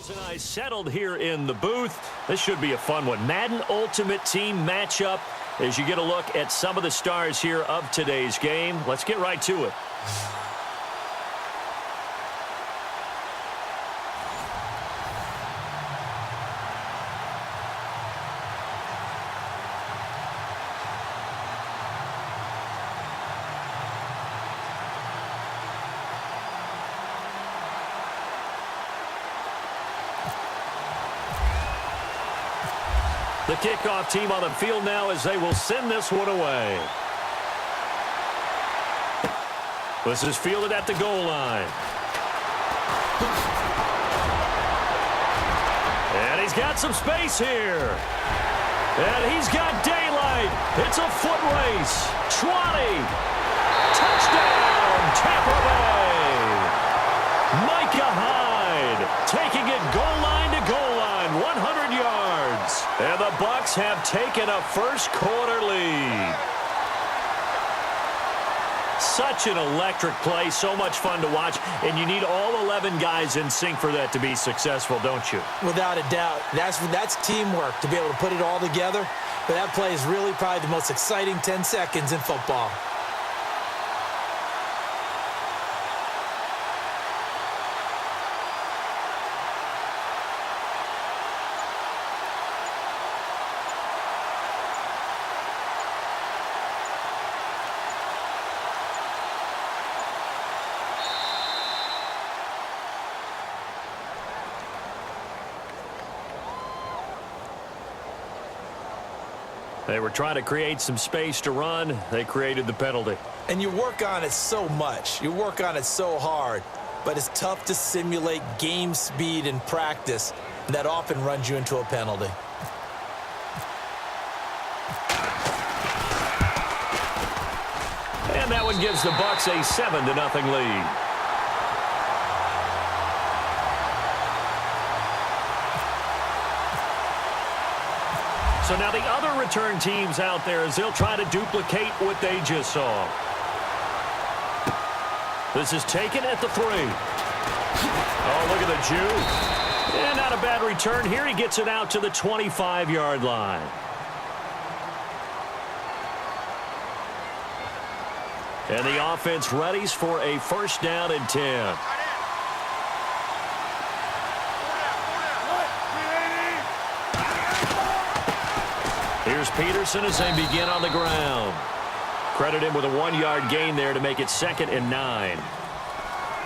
And I settled here in the booth. This should be a fun one. Madden Ultimate Team matchup as you get a look at some of the stars here of today's game. Let's get right to it. The kickoff team on the field now as they will send this one away. This is fielded at the goal line. And he's got some space here. And he's got daylight. It's a foot race. 20. Touchdown, Tampa Bay. Micah Hyde taking it goal line to goal line, 100 yards. And the Bucs have taken a first quarter lead. Such an electric play, so much fun to watch, and you need all 11 guys in sync for that to be successful, don't you? Without a doubt. That's teamwork to be able to put it all together. But that play is really probably the most exciting 10 seconds in football. They were trying to create some space to run. They created the penalty. And you work on it so much. You work on it so hard. But it's tough to simulate game speed in practice. And that often runs you into a penalty. And that one gives the Bucs a 7-0 lead. So now the other return teams out there as they'll try to duplicate what they just saw. This is taken at the 3. Oh, look at the juke. And not a bad return here. He gets it out to the 25-yard line. And the offense readies for a first down and 10. Here's Peterson as they begin on the ground. Credit him with a 1-yard gain there to make it 2nd and 9.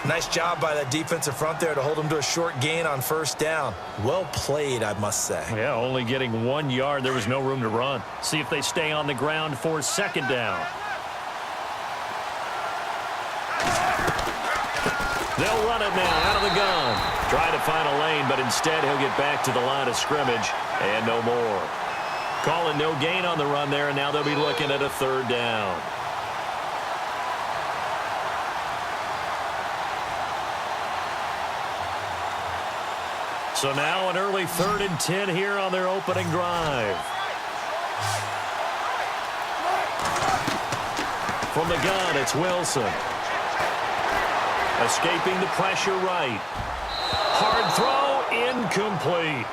Nice job by that defensive front there to hold him to a short gain on first down. Well played, I must say. Yeah, only getting 1 yard. There was no room to run. See if they stay on the ground for 2nd down. They'll run it now out of the gun. Try to find a lane, but instead he'll get back to the line of scrimmage and no more. Calling no gain on the run there, and now they'll be looking at a 3rd down. So now an early 3rd and 10 here on their opening drive. From the gun, it's Wilson. Escaping the pressure right. Hard throw, incomplete.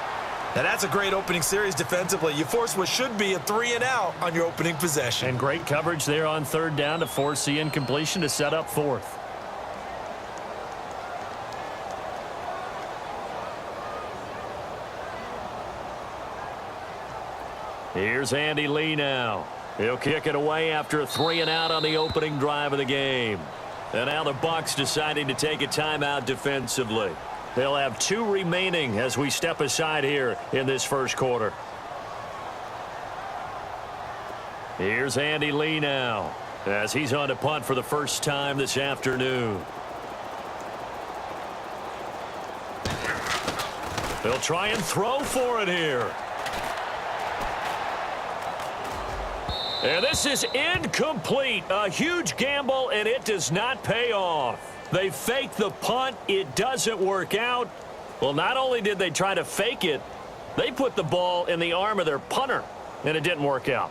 Now that's a great opening series defensively. You force what should be a 3-and-out on your opening possession. And great coverage there on 3rd down to force the incompletion to set up 4th. Here's Andy Lee now. He'll kick it away after a 3-and-out on the opening drive of the game. And now the Bucs deciding to take a timeout defensively. They'll have 2 remaining as we step aside here in this first quarter. Here's Andy Lee now as he's on to punt for the first time this afternoon. They'll try and throw for it here. And this is incomplete. A huge gamble, and it does not pay off. They fake the punt. It doesn't work out. Well, not only did they try to fake it, they put the ball in the arm of their punter, and it didn't work out.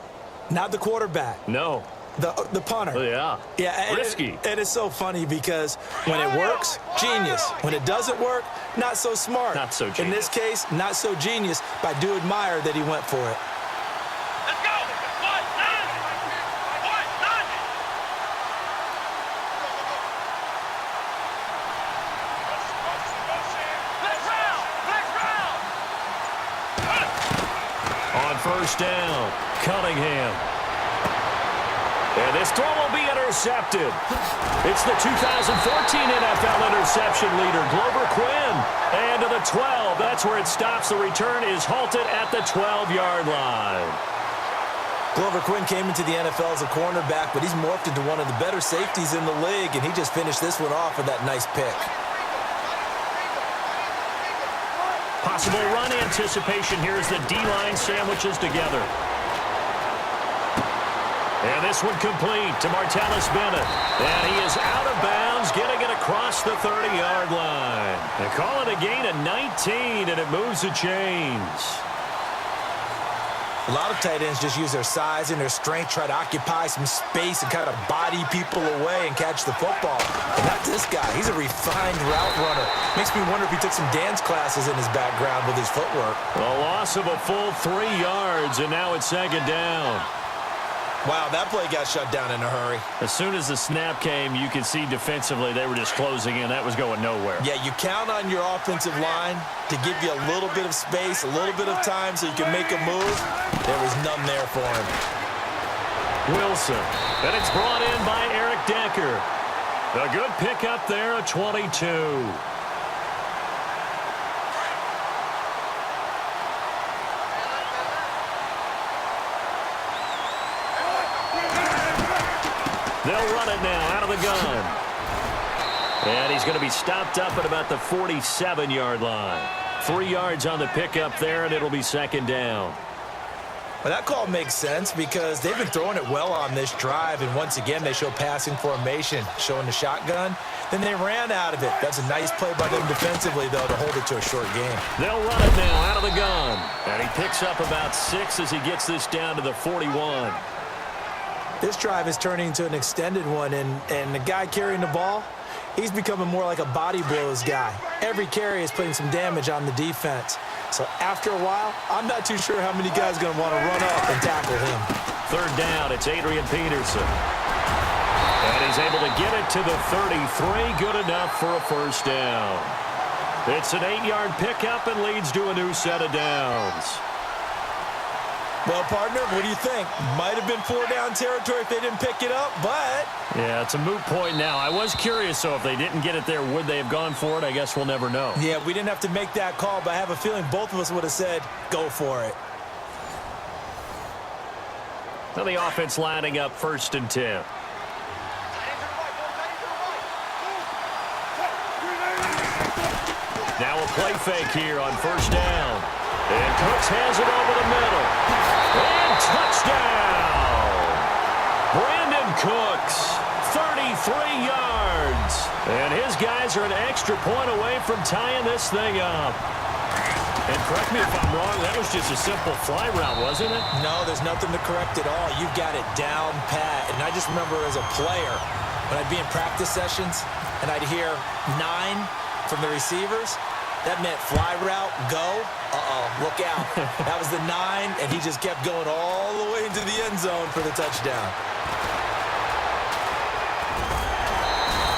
Not the quarterback. No. The punter. Oh, yeah. Yeah, risky. And it's so funny because when it works, genius. When it doesn't work, not so smart. Not so genius. In this case, not so genius, but I do admire that he went for it. Let's go. On first down, Cunningham. And this throw will be intercepted. It's the 2014 NFL interception leader, Glover Quinn. And to the 12, that's where it stops. The return is halted at the 12-yard line. Glover Quinn came into the NFL as a cornerback, but he's morphed into one of the better safeties in the league, and he just finished this one off with that nice pick. Possible run anticipation here as the D-line sandwiches together. And this one complete to Martellus Bennett. And he is out of bounds, getting it across the 30-yard line. They call it a gain of 19, and it moves the chains. A lot of tight ends just use their size and their strength, try to occupy some space and kind of body people away and catch the football. But not this guy. He's a refined route runner. Makes me wonder if he took some dance classes in his background with his footwork. A loss of a full 3 yards, and now it's second down. Wow, that play got shut down in a hurry. As soon as the snap came, you could see defensively they were just closing in. That was going nowhere. Yeah, you count on your offensive line to give you a little bit of space, a little bit of time so you can make a move. There was none there for him. Wilson. And it's brought in by Eric Decker. A good pickup there, a 22. They'll run it now out of the gun. And he's going to be stopped up at about the 47-yard line. 3 yards on the pickup there, and it'll be second down. Well, that call makes sense because they've been throwing it well on this drive, and once again they show passing formation, showing the shotgun. Then they ran out of it. That's a nice play by them defensively, though, to hold it to a short game. They'll run it now out of the gun. And he picks up about 6 as he gets this down to the 41. This drive is turning into an extended one, and the guy carrying the ball, he's becoming more like a body blows guy. Every carry is putting some damage on the defense. So after a while, I'm not too sure how many guys are going to want to run up and tackle him. Third down, it's Adrian Peterson. And he's able to get it to the 33, good enough for a first down. It's an 8-yard pickup and leads to a new set of downs. Well, partner, what do you think? Might have been 4-down territory if they didn't pick it up, but... Yeah, it's a moot point now. I was curious, so if they didn't get it there, would they have gone for it? I guess we'll never know. Yeah, we didn't have to make that call, but I have a feeling both of us would have said, go for it. Now the offense lining up 1st and 10. Now a play fake here on first down. And Cooks has it over the middle. And touchdown! Brandon Cooks, 33 yards. And his guys are an extra point away from tying this thing up. And correct me if I'm wrong, that was just a simple fly route, wasn't it? No, there's nothing to correct at all. You've got it down pat. And I just remember as a player, when I'd be in practice sessions, and I'd hear 9 from the receivers, that meant fly route, go. Look out. That was the 9, and he just kept going all the way into the end zone for the touchdown.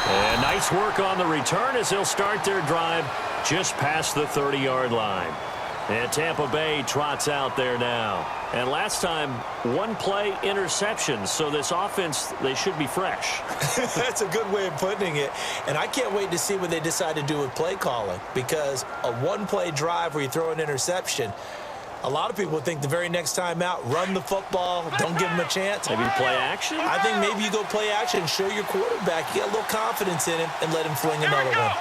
And nice work on the return as they'll start their drive just past the 30-yard line. And Tampa Bay trots out there now. And last time, 1-play interception. So this offense, they should be fresh. That's a good way of putting it. And I can't wait to see what they decide to do with play calling. Because a 1-play drive where you throw an interception, a lot of people think the very next time out, run the football, don't give them a chance. Maybe play action? I think maybe you go play action, show your quarterback, you get a little confidence in him, and let him fling another one.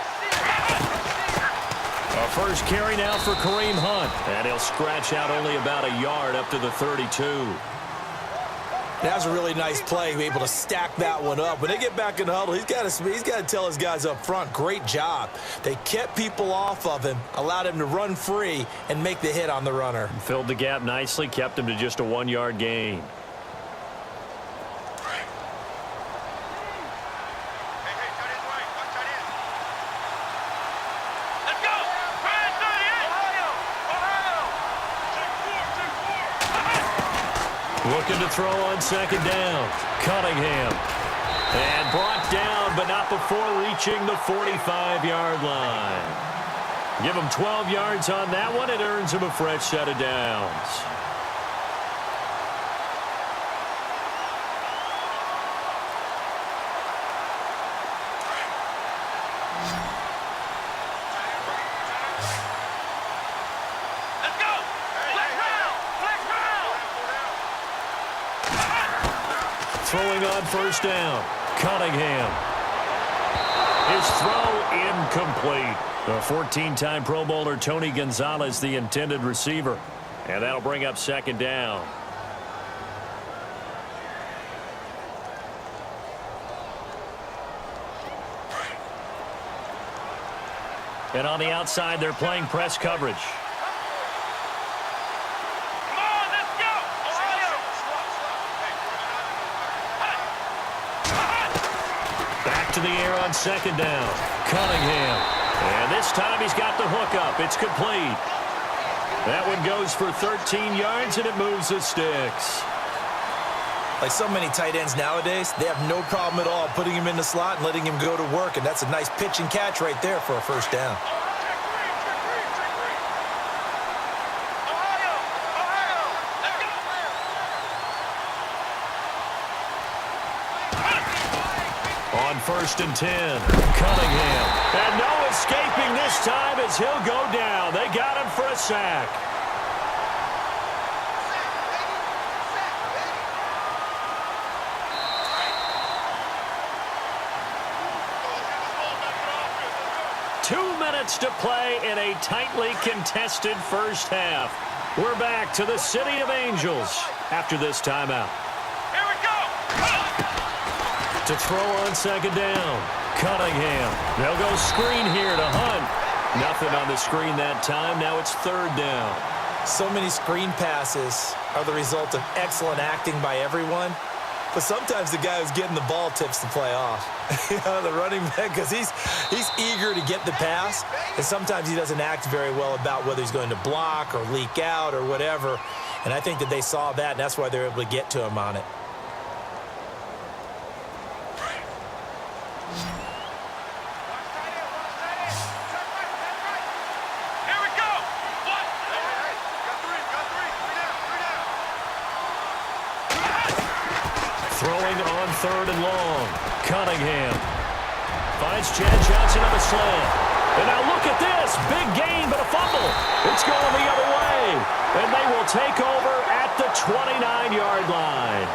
A first carry now for Kareem Hunt. And he'll scratch out only about a yard up to the 32. That was a really nice play, able to stack that one up. When they get back in the huddle, he's got to tell his guys up front, great job. They kept people off of him, allowed him to run free and make the hit on the runner. Filled the gap nicely, kept him to just a 1-yard gain. Looking to throw on second down. Cunningham. And brought down, but not before reaching the 45-yard line. Give him 12 yards on that one. It earns him a fresh set of downs. Throwing on first down. Cunningham. His throw incomplete. The 14-time Pro Bowler Tony Gonzalez, the intended receiver. And that'll bring up second down. And on the outside, they're playing press coverage. Back to the air on second down. Cunningham. And this time he's got the hook up. It's complete. That one goes for 13 yards, and it moves the sticks. Like so many tight ends nowadays, they have no problem at all putting him in the slot and letting him go to work. And that's a nice pitch and catch right there for a first down. On first and 10, Cunningham. And no escaping this time as he'll go down. They got him for a sack. To play in a tightly contested first half. We're back to the City of Angels after this timeout. Here we go. To throw on second down. Cunningham. They'll go screen here to Hunt. Nothing on the screen that time. Now it's third down. So many screen passes are the result of excellent acting by everyone. But sometimes the guy who's getting the ball tips the play off. The running back, because he's eager to get the pass, and sometimes he doesn't act very well about whether he's going to block or leak out or whatever. And I think that they saw that, and that's why they're able to get to him on it. Throwing on third and long. Cunningham finds Chad Johnson on a slant. And now look at this. Big gain, but a fumble. It's going the other way. And they will take over at the 29-yard line.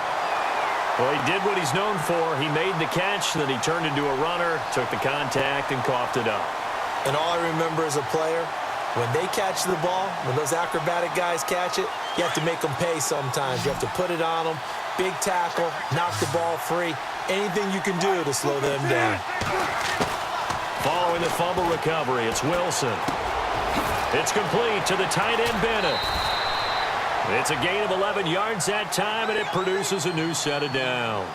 Well, he did what he's known for. He made the catch, then he turned into a runner, took the contact, and coughed it up. And all I remember as a player, when they catch the ball, when those acrobatic guys catch it, you have to make them pay sometimes. You have to put it on them. Big tackle, knock the ball free. Anything you can do to slow them down. Following the fumble recovery, it's Wilson. It's complete to the tight end, Bennett. It's a gain of 11 yards that time, and it produces a new set of downs.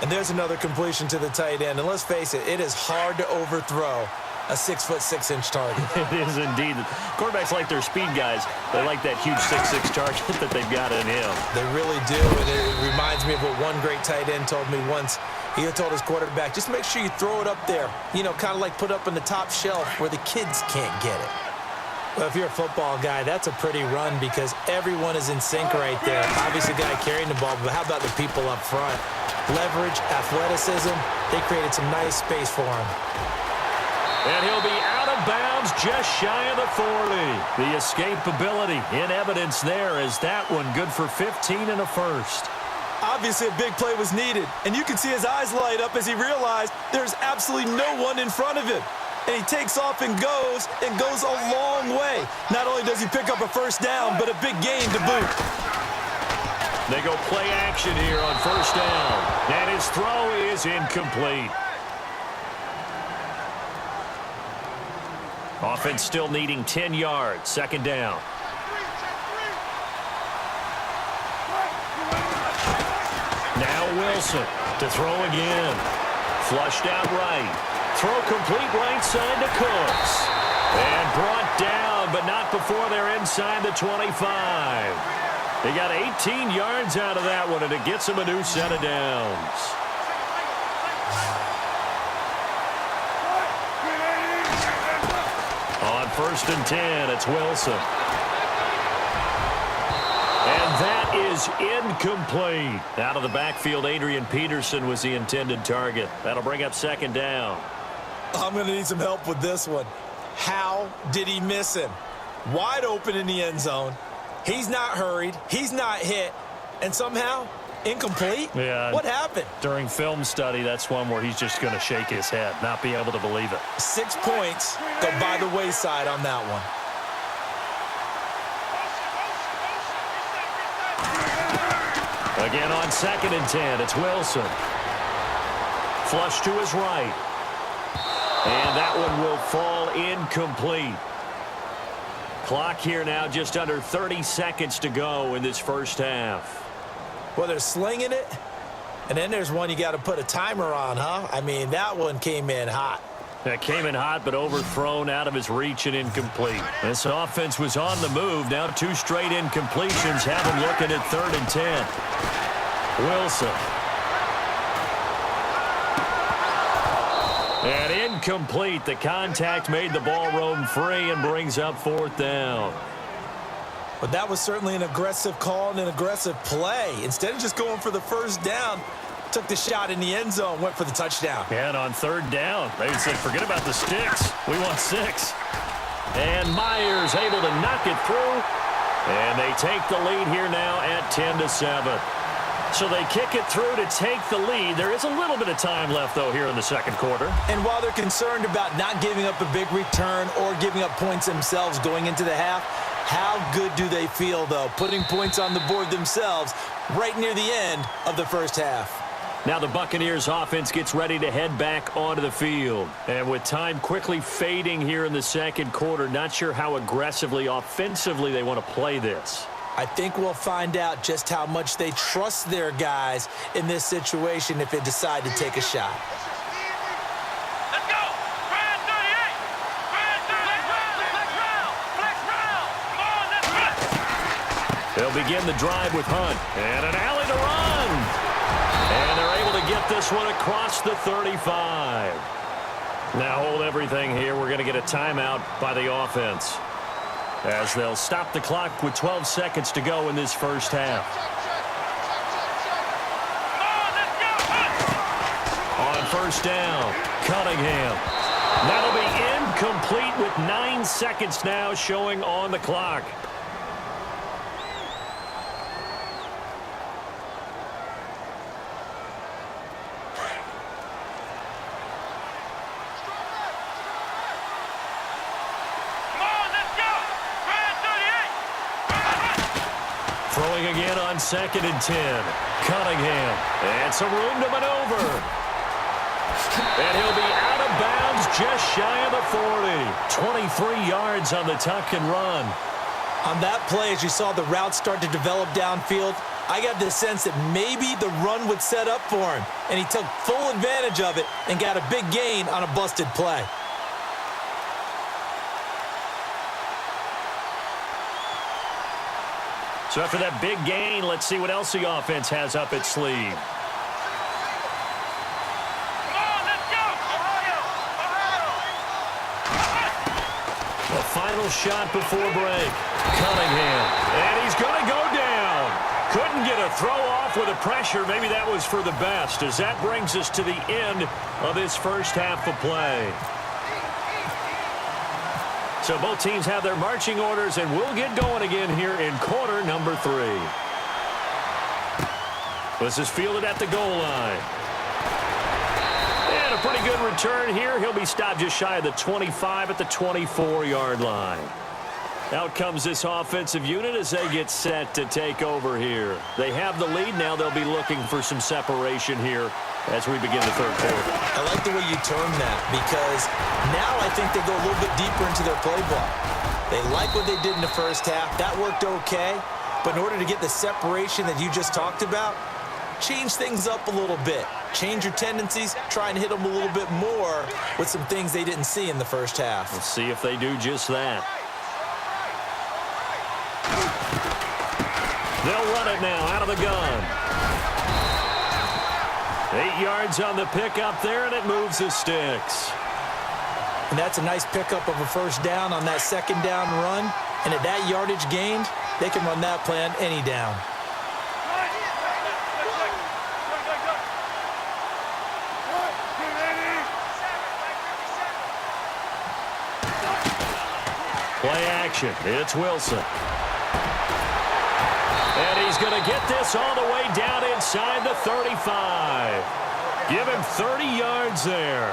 And there's another completion to the tight end. And let's face it, it is hard to overthrow a 6'6" target. It is indeed. Quarterbacks like their speed guys. They like that huge 6'6" target that they've got in him. They really do, and it reminds me of what one great tight end told me once. He told his quarterback, just make sure you throw it up there. You know, kind of like put up on the top shelf where the kids can't get it. Well, if you're a football guy, that's a pretty run because everyone is in sync right there. Obviously, the guy carrying the ball, but how about the people up front? Leverage, athleticism, they created some nice space for him. And he'll be out of bounds just shy of the 40. The escapability in evidence there is that one good for 15 and a first. Obviously, a big play was needed, and you can see his eyes light up as he realized there's absolutely no one in front of him. And he takes off and goes a long way. Not only does he pick up a first down, but a big gain to boot. They go play action here on first down. And his throw is incomplete. Offense still needing 10 yards. Second down. Now Wilson to throw again. Flushed out right. Throw complete right side to Cooks. And brought down, but not before they're inside the 25. He got 18 yards out of that one, and it gets him a new set of downs. On 1st and 10, it's Wilson. And that is incomplete. Out of the backfield, Adrian Peterson was the intended target. That'll bring up 2nd down. I'm going to need some help with this one. How did he miss him? Wide open in the end zone. He's not hurried. He's not hit. And somehow, incomplete? Yeah. What happened? During film study, that's one where he's just going to shake his head, not be able to believe it. 6 points go by the wayside on that one. Again on 2nd and 10, it's Wilson. Flush to his right. And that one will fall incomplete. Clock here now just under 30 seconds to go in this first half. Well, they're slinging it, and then there's one you got to put a timer on, huh? I mean, that one came in hot. That came in hot, but overthrown, out of his reach, and incomplete. This offense was on the move. Now 2 straight incompletions have him looking at 3rd and 10. Wilson. And incomplete. The contact made the ball roam free and brings up 4th down. But that was certainly an aggressive call and an aggressive play. Instead of just going for the 1st down, took the shot in the end zone, went for the touchdown. And on 3rd down, they said, forget about the sticks. We want 6. And Myers able to knock it through. And they take the lead here now at 10-7. So they kick it through to take the lead. There is a little bit of time left, though, here in the 2nd quarter. And while they're concerned about not giving up a big return or giving up points themselves going into the half, how good do they feel, though, putting points on the board themselves right near the end of the first half? Now the Buccaneers offense gets ready to head back onto the field. And with time quickly fading here in the 2nd quarter, not sure how aggressively, offensively they want to play this. I think we'll find out just how much they trust their guys in this situation if they decide to take a shot. Let's go! Brand 38! Brand 38! Flex round! Come on, let's run! They'll begin the drive with Hunt. And an alley to run! And they're able to get this one across the 35. Now hold everything here. We're going to get a timeout by the offense, as they'll stop the clock with 12 seconds to go in this first half. On 1st down, Cunningham. That'll be incomplete with 9 seconds now showing on the clock. Throwing again on 2nd and 10. Cunningham. And some room to maneuver. And he'll be out of bounds just shy of the 40. 23 yards on the tuck and run. On that play, as you saw the route start to develop downfield, I got the sense that maybe the run would set up for him. And he took full advantage of it and got a big gain on a busted play. So after that big gain, let's see what else the offense has up its sleeve. Come on, let's go! A final shot before break. Cunningham. And he's going to go down. Couldn't get a throw off with the pressure. Maybe that was for the best, as that brings us to the end of this first half of play. So both teams have their marching orders, and we'll get going again here in quarter number 3. This is fielded at the goal line. And a pretty good return here. He'll be stopped just shy of the 25 at the 24-yard line. Out comes this offensive unit as they get set to take over here. They have the lead. Now they'll be looking for some separation here as we begin the 3rd quarter. I like the way you term that, because now I think they go a little bit deeper into their play block. They like what they did in the first half. That worked okay. But in order to get the separation that you just talked about, change things up a little bit. Change your tendencies. Try and hit them a little bit more with some things they didn't see in the first half. Let's see if they do just that. They'll run it now out of the gun. 8 yards on the pickup there, and it moves the sticks. And that's a nice pickup of a first down on that second down run. And at that yardage gained, they can run that play on any down. Play action. It's Wilson. And he's going to get this all the way down inside the 35. Give him 30 yards there.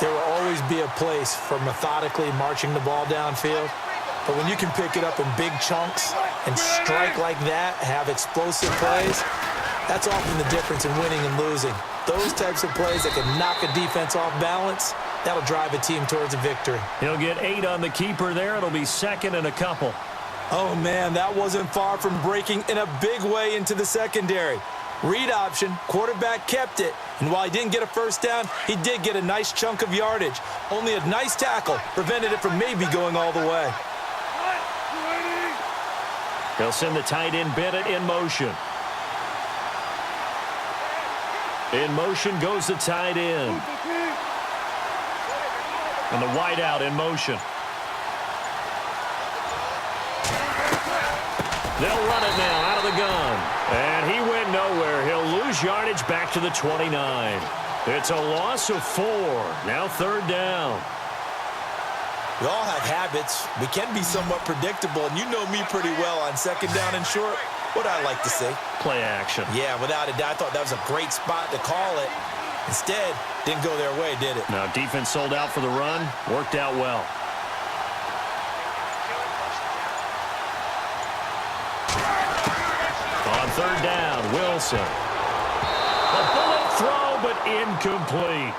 There will always be a place for methodically marching the ball downfield. But when you can pick it up in big chunks and strike like that, have explosive plays, that's often the difference in winning and losing. Those types of plays that can knock a defense off balance, that'll drive a team towards a victory. He'll get 8 on the keeper there. It'll be second and a couple. Oh, man, that wasn't far from breaking in a big way into the secondary. Read option, quarterback kept it, and while he didn't get a first down, he did get a nice chunk of yardage. Only a nice tackle prevented it from maybe going all the way. They'll send the tight end Bennett in motion. In motion goes the tight end. And the wideout in motion. They'll run it now out of the gun. And he went nowhere. He'll lose yardage back to the 29. It's a loss of 4. Now third down. We all have habits. We can be somewhat predictable, and you know me pretty well on second down and short. What I like to say. Play action. Yeah, without a doubt, I thought that was a great spot to call it. Instead, didn't go their way, did it? Now defense sold out for the run. Worked out well. On third down, Wilson. A bullet throw, but incomplete.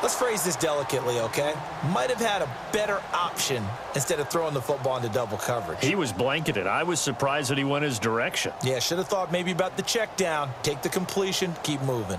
Let's phrase this delicately, okay? Might have had a better option instead of throwing the football into double coverage. He was blanketed. I was surprised that he went his direction. Yeah, should have thought maybe about the check down. Take the completion, keep moving.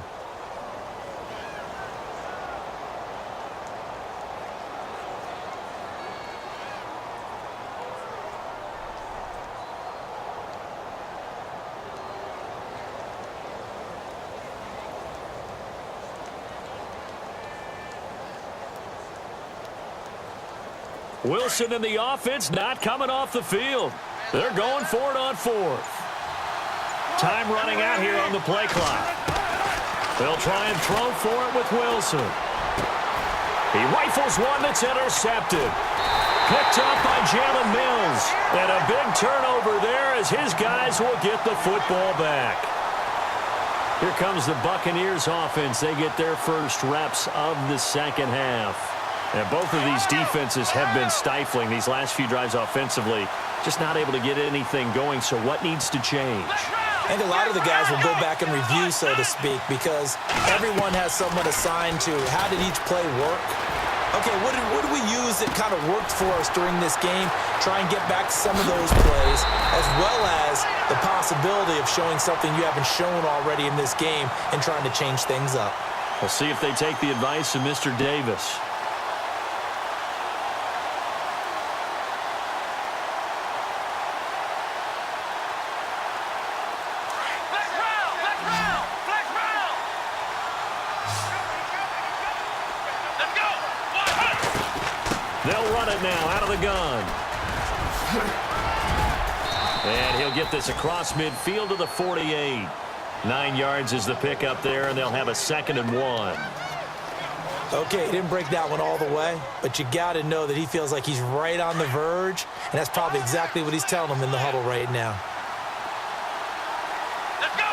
Wilson and the offense not coming off the field. They're going for it on fourth. Time running out here on the play clock. They'll try and throw for it with Wilson. He rifles one that's intercepted. Picked up by Jalen Mills. And a big turnover there as his guys will get the football back. Here comes the Buccaneers offense. They get their first reps of the second half. And both of these defenses have been stifling these last few drives offensively. Just not able to get anything going. So what needs to change? I think a lot of the guys will go back and review, so to speak, because everyone has someone assigned to how did each play work. Okay, what did we use that kind of worked for us during this game? Try and get back to some of those plays, as well as the possibility of showing something you haven't shown already in this game and trying to change things up. We'll see if they take the advice of Mr. Davis. They'll run it now out of the gun. And he'll get this across midfield to the 48. 9 yards is the pickup there, and they'll have a 2nd and 1. Okay, he didn't break that one all the way, but you got to know that he feels like he's right on the verge, and that's probably exactly what he's telling them in the huddle right now. Let's go!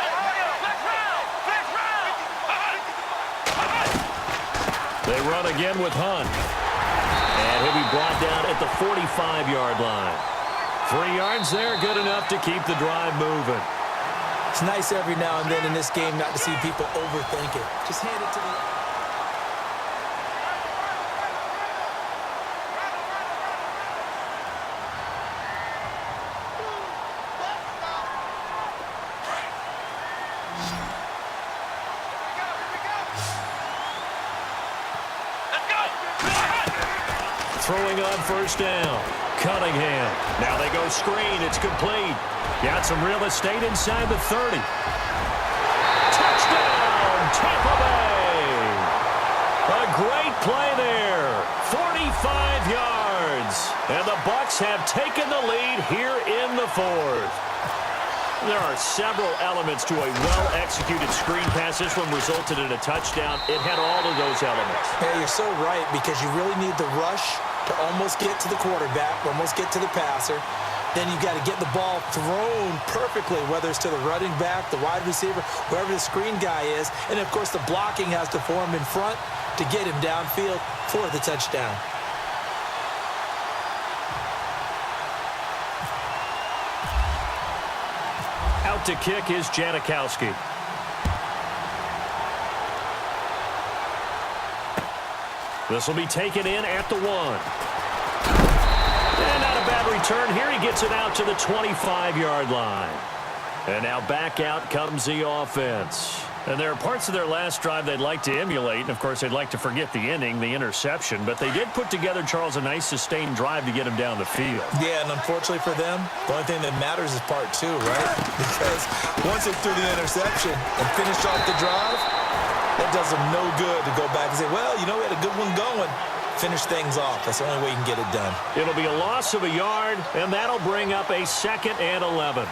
They run again with Hunt. And he'll be brought down at the 45-yard line. 3 yards there, good enough to keep the drive moving. It's nice every now and then in this game not to see people overthink it. Just hand it to the... Throwing on first down. Cunningham. Now they go screen. It's complete. Got some real estate inside the 30. Touchdown, Tampa Bay. A great play there. 45 yards. And the Bucs have taken the lead here in the fourth. There are several elements to a well-executed screen pass. This one resulted in a touchdown. It had all of those elements. Yeah, you're so right, because you really need the rush to almost get to the quarterback, almost get to the passer. Then you got to get the ball thrown perfectly, whether it's to the running back, the wide receiver, wherever the screen guy is. And, of course, the blocking has to form in front to get him downfield for the touchdown. Out to kick is Janikowski. This will be taken in at the 1. And not a bad return here. He gets it out to the 25-yard line. And now back out comes the offense. And there are parts of their last drive they'd like to emulate. And, of course, they'd like to forget the ending, the interception. But they did put together, Charles, a nice sustained drive to get him down the field. Yeah, and unfortunately for them, the only thing that matters is part 2, right? Because once they threw the interception and finished off the drive, that does them no good to go back and say, well, you know, we had a good one going. Finish things off. That's the only way you can get it done. It'll be a loss of a yard, and that'll bring up a 2nd and 11.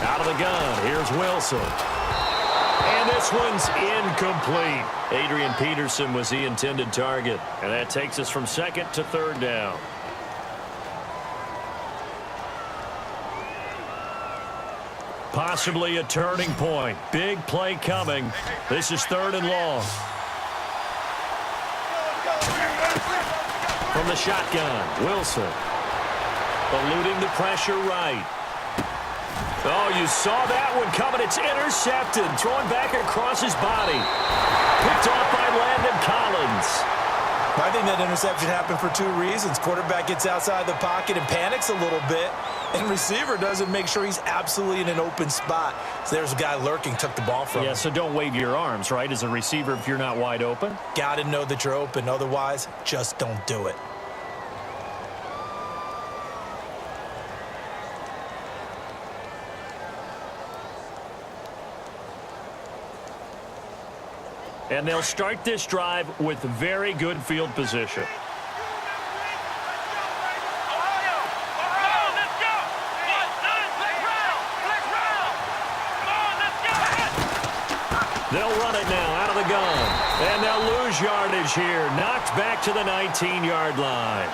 Out of the gun, here's Wilson. And this one's incomplete. Adrian Peterson was the intended target. And that takes us from 2nd to 3rd down. Possibly a turning point. Big play coming. This is 3rd and long. From the shotgun, Wilson. Eluding the pressure right. Oh, you saw that one coming. It's intercepted. Thrown back across his body. Picked off by Landon Collins. I think that interception happened for 2 reasons. Quarterback gets outside the pocket and panics a little bit. And receiver doesn't make sure he's absolutely in an open spot. So there's a guy lurking, took the ball from him. Yeah, so don't wave your arms, right, as a receiver if you're not wide open. Got to know that you're open. Otherwise, just don't do it. And they'll start this drive with very good field position. They'll run it now out of the gun. And they'll lose yardage here. Knocked back to the 19-yard line.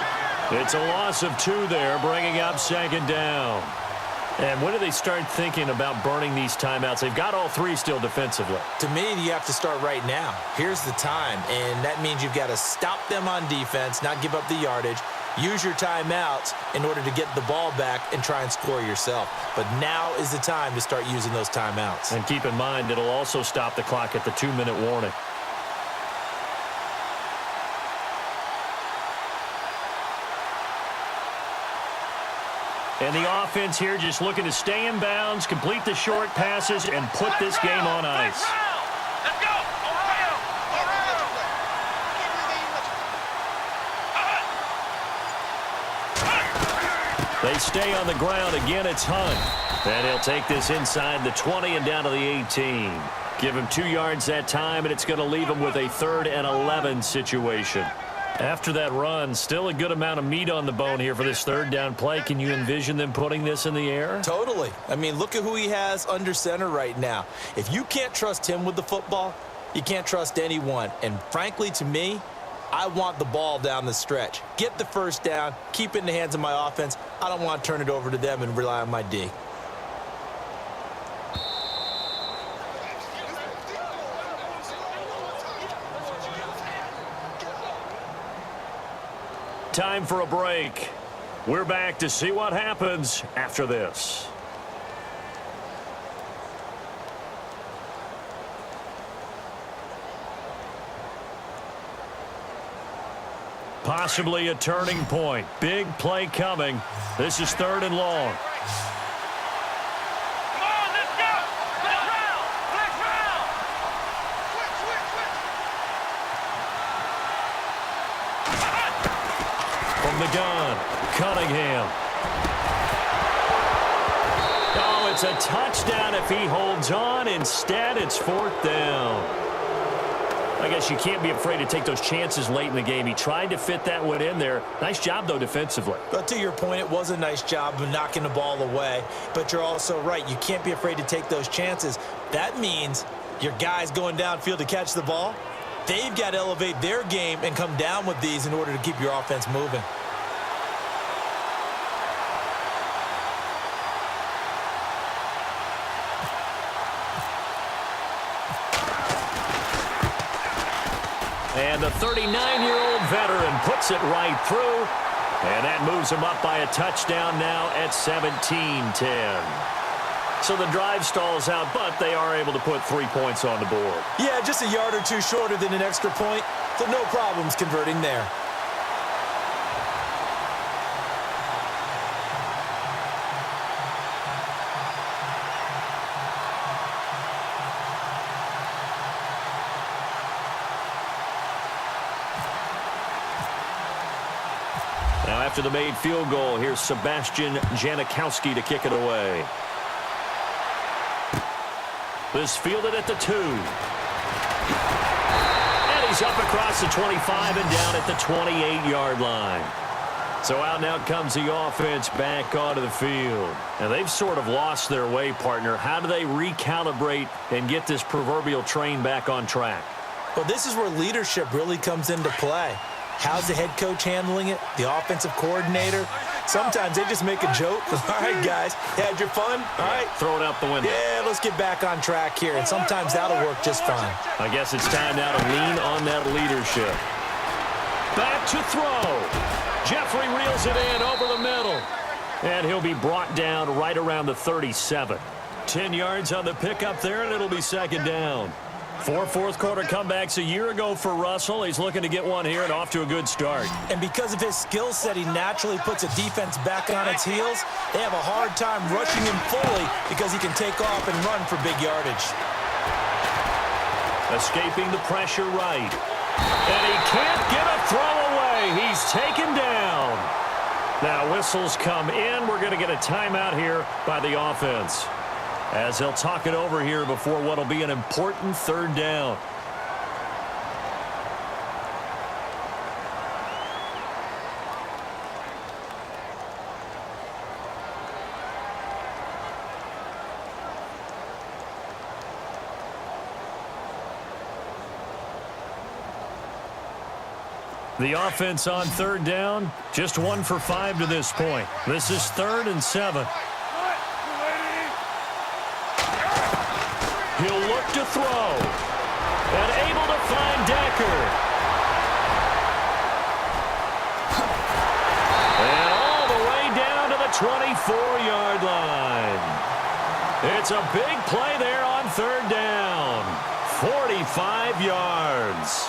It's a loss of 2 there, bringing up 2nd down. And when do they start thinking about burning these timeouts? They've got all 3 still defensively. To me, you have to start right now. Here's the time, and that means you've got to stop them on defense, not give up the yardage, use your timeouts in order to get the ball back and try and score yourself. But now is the time to start using those timeouts. And keep in mind, it'll also stop the clock at the 2-minute warning. And the offense here just looking to stay in bounds, complete the short passes, and put this game on ice. Let's go! Ohio! They stay on the ground. Again, it's Hunt. And he'll take this inside the 20 and down to the 18. Give him 2 yards that time, and it's going to leave him with a 3rd and 11 situation. After that run, still a good amount of meat on the bone here for this 3rd down play. Can you envision them putting this in the air? Totally. I mean, look at who he has under center right now. If you can't trust him with the football, you can't trust anyone. And frankly, to me, I want the ball down the stretch. Get the 1st down, keep it in the hands of my offense. I don't want to turn it over to them and rely on my D. Time for a break. We're back to see what happens after this. Possibly a turning point. Big play coming. This is 3rd and long. Come on, let's go! Flex round! Flex round! from the gun. Cunningham. Oh, it's a touchdown if he holds on. Instead, it's 4th down. I guess you can't be afraid to take those chances late in the game. He tried to fit that one in there. Nice job, though, defensively. But to your point, it was a nice job of knocking the ball away. But you're also right. You can't be afraid to take those chances. That means your guys going downfield to catch the ball, they've got to elevate their game and come down with these in order to keep your offense moving. And the 39-year-old veteran puts it right through. And that moves him up by a touchdown now at 17-10. So the drive stalls out, but they are able to put 3 points on the board. Yeah, just a yard or two shorter than an extra point, so no problems converting there. Now after the made field goal, here's Sebastian Janikowski to kick it away. This fielded at the 2. And he's up across the 25 and down at the 28-yard line. So out now comes the offense back onto the field. And they've sort of lost their way, partner. How do they recalibrate and get this proverbial train back on track? Well, this is where leadership really comes into play. How's the head coach handling it? The offensive coordinator? Sometimes they just make a joke. All right, guys, you had your fun? All right. Throw it out the window. Yeah, let's get back on track here. And sometimes that'll work just fine. I guess it's time now to lean on that leadership. Back to throw. Jeffrey reels it in over the middle. And he'll be brought down right around the 37. 10 yards on the pickup there, and it'll be 2nd down. 4 fourth-quarter comebacks a year ago for Russell. He's looking to get one here and off to a good start. And because of his skill set, he naturally puts a defense back on its heels. They have a hard time rushing him fully because he can take off and run for big yardage. Escaping the pressure right. And he can't get a throw away. He's taken down. Now whistles come in. We're going to get a timeout here by the offense, as they'll talk it over here before what will be an important 3rd down. The offense on 3rd down, just 1 for 5 to this point. This is 3rd and 7. He'll look to throw. And able to find Decker. And all the way down to the 24-yard line. It's a big play there on 3rd down. 45 yards.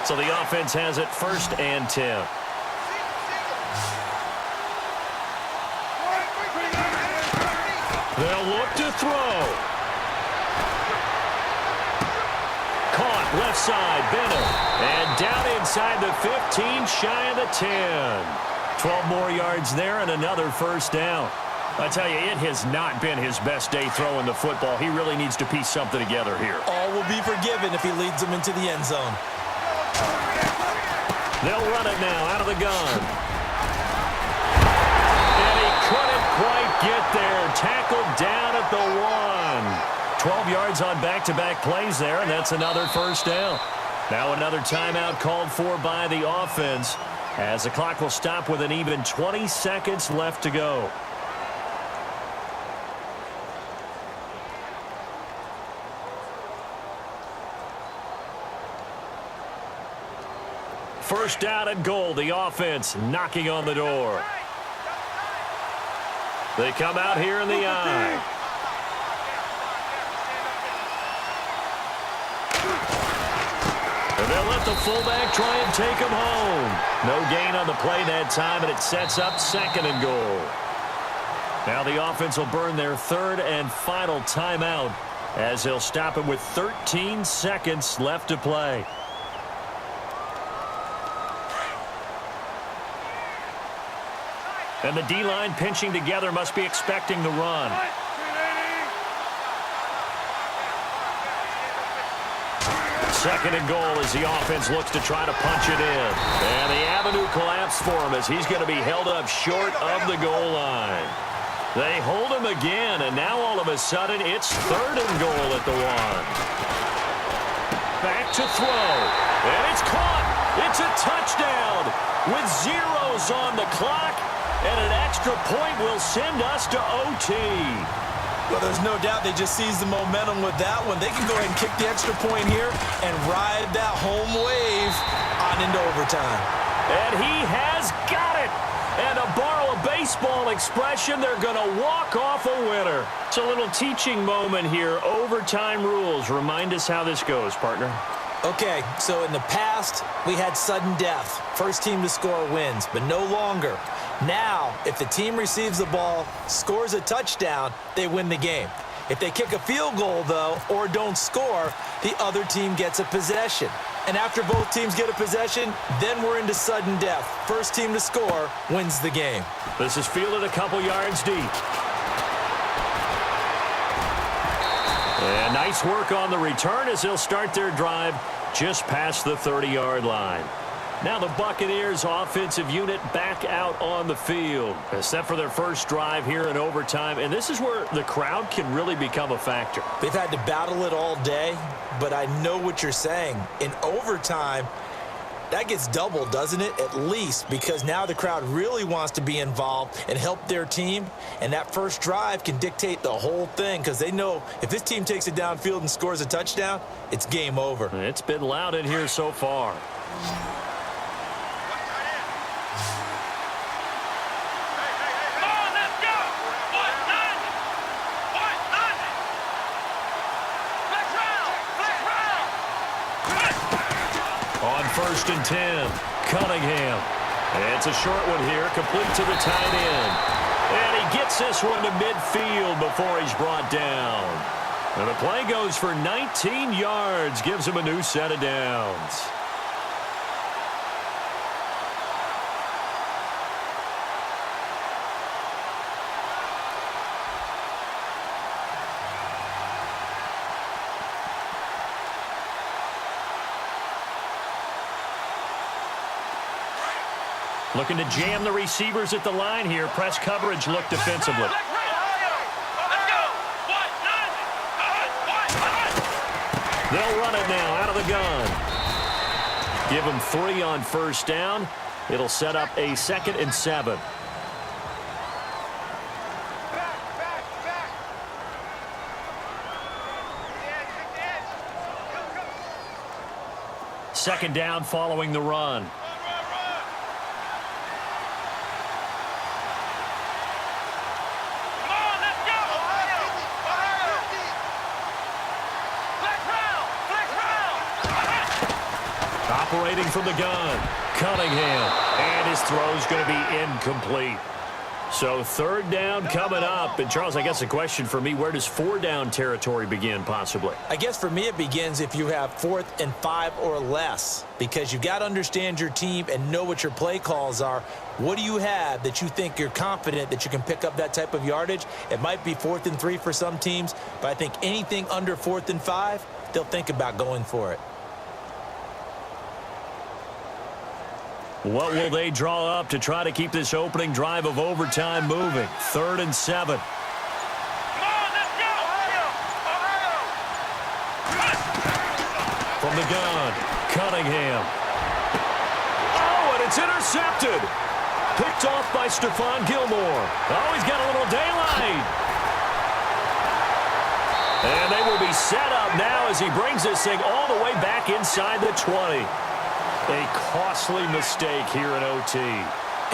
So the offense has it 1st and 10. They'll look to throw. Caught left side, Bennett. And down inside the 15, shy of the 10. 12 more yards there and another 1st down. I tell you, it has not been his best day throwing the football. He really needs to piece something together here. All will be forgiven if he leads them into the end zone. They'll run it now out of the gun. Couldn't quite get there. Tackled down at the 1. 12 yards on back-to-back plays there, and that's another 1st down. Now another timeout called for by the offense, as the clock will stop with an even 20 seconds left to go. First down and goal. The offense knocking on the door. They come out here in the eye. And they'll let the fullback try and take him home. No gain on the play that time, and it sets up 2nd and goal. Now the offense will burn their 3rd and final timeout, as they'll stop it with 13 seconds left to play. And the D-line pinching together must be expecting the run. Second and goal as the offense looks to try to punch it in. And the avenue collapsed for him as he's going to be held up short of the goal line. They hold him again, and now all of a sudden it's third and goal at the 1. Back to throw. And it's caught. It's a touchdown with zeros on the clock. And an extra point will send us to OT. Well, there's no doubt they just seized the momentum with that one. They can go ahead and kick the extra point here and ride that home wave on into overtime. And he has got it. And to borrow a baseball expression, they're going to walk off a winner. It's a little teaching moment here. Overtime rules. Remind us how this goes, partner. Okay, so in the past, we had sudden death. First team to score wins, but no longer. Now, if the team receives the ball, scores a touchdown, they win the game. If they kick a field goal, though, or don't score, the other team gets a possession. And after both teams get a possession, then we're into sudden death. First team to score wins the game. This is fielded a couple yards deep. And nice work on the return as they'll start their drive just past the 30-yard line. Now the Buccaneers offensive unit back out on the field, set for their first drive here in overtime. And this is where the crowd can really become a factor. They've had to battle it all day, but I know what you're saying. In overtime, that gets doubled, doesn't it? At least, because now the crowd really wants to be involved and help their team. And that first drive can dictate the whole thing because they know if this team takes it downfield and scores a touchdown, it's game over. It's been loud in here so far. First and 10, Cunningham. And it's a short one here, complete to the tight end. And he gets this one to midfield before he's brought down. And the play goes for 19 yards, gives him a new set of downs. Looking to jam the receivers at the line here. Press coverage look defensively. They'll run it now out of the gun. Give them 3 on first down. It'll set up a 2nd and 7. Second down following the run. Operating from the gun, Cunningham, and his throw's going to be incomplete. So third down coming up. And Charles, I guess the question for me, where does 4 down territory begin possibly? I guess for me it begins if you have 4th and 5 or less, because you've got to understand your team and know what your play calls are. What do you have that you think you're confident that you can pick up that type of yardage? It might be 4th and 3 for some teams, but I think anything under 4th and 5, they'll think about going for it. What will they draw up to try to keep this opening drive of overtime moving? 3rd and 7. From the gun, Cunningham. Oh, and it's intercepted. Picked off by Stephon Gilmore. Oh, he's got a little daylight. And they will be set up now as he brings this thing all the way back inside the 20. A costly mistake here in OT.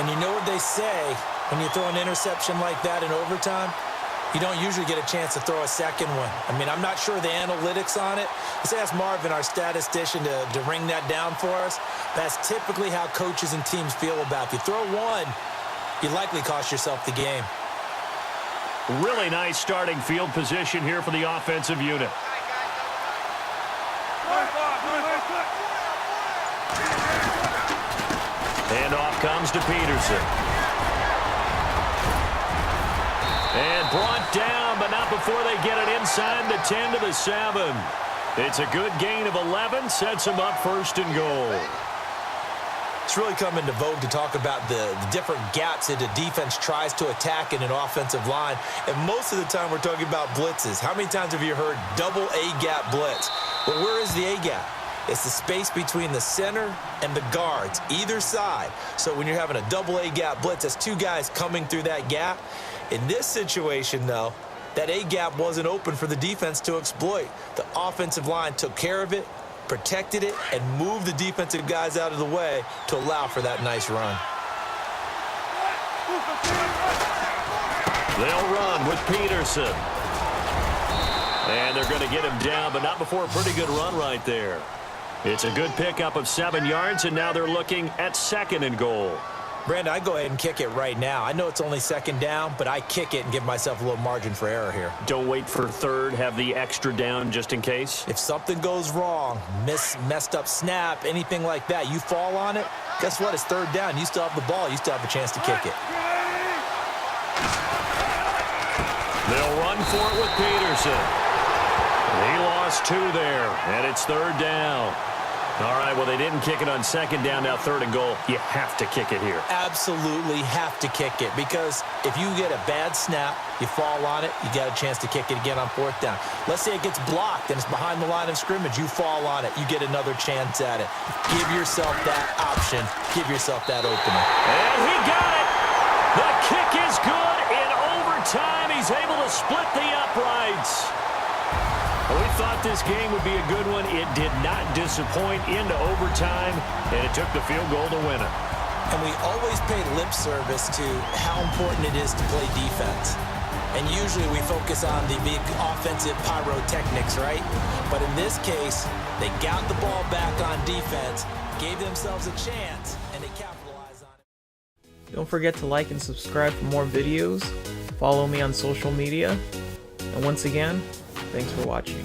And you know what they say, when you throw an interception like that in overtime, you don't usually get a chance to throw a second one. I mean, I'm not sure the analytics on it. Let's ask Marvin, our statistician, to ring that down for us. That's typically how coaches and teams feel about it. If you throw one, you likely cost yourself the game. Really nice starting field position here for the offensive unit. And off comes to Peterson. And brought down, but not before they get it inside the 10 to the 7. It's a good gain of 11, sets them up 1st and goal. It's really come into vogue to talk about the different gaps that the defense tries to attack in an offensive line. And most of the time we're talking about blitzes. How many times have you heard double A-gap blitz? Well, where is the A-gap? It's the space between the center and the guards, either side. So when you're having a double A-gap blitz, that's 2 guys coming through that gap. In this situation, though, that A-gap wasn't open for the defense to exploit. The offensive line took care of it, protected it, and moved the defensive guys out of the way to allow for that nice run. They'll run with Peterson. And they're going to get him down, but not before a pretty good run right there. It's a good pickup of 7 yards, and now they're looking at 2nd and goal. Brandon, I go ahead and kick it right now. I know it's only 2nd down, but I kick it and give myself a little margin for error here. Don't wait for 3rd, have the extra down just in case. If something goes wrong, messed up snap, anything like that, you fall on it, guess what? It's 3rd down. You still have the ball. You still have a chance to kick it. They'll run for it with Peterson. He lost 2 there, and it's 3rd down. All right, well, they didn't kick it on 2nd down, now 3rd and goal. You have to kick it here. Absolutely have to kick it, because if you get a bad snap, you fall on it, you got a chance to kick it again on 4th down. Let's say it gets blocked and it's behind the line of scrimmage. You fall on it, you get another chance at it. Give yourself that option. Give yourself that opening. And he got it. The kick is good. In overtime, he's able to split the uprights. We thought this game would be a good one. It did not disappoint into overtime, and it took the field goal to win it. And we always pay lip service to how important it is to play defense. And usually we focus on the big offensive pyrotechnics, right? But in this case, they got the ball back on defense, gave themselves a chance, and they capitalized on it. Don't forget to like and subscribe for more videos. Follow me on social media. And once again, thanks for watching.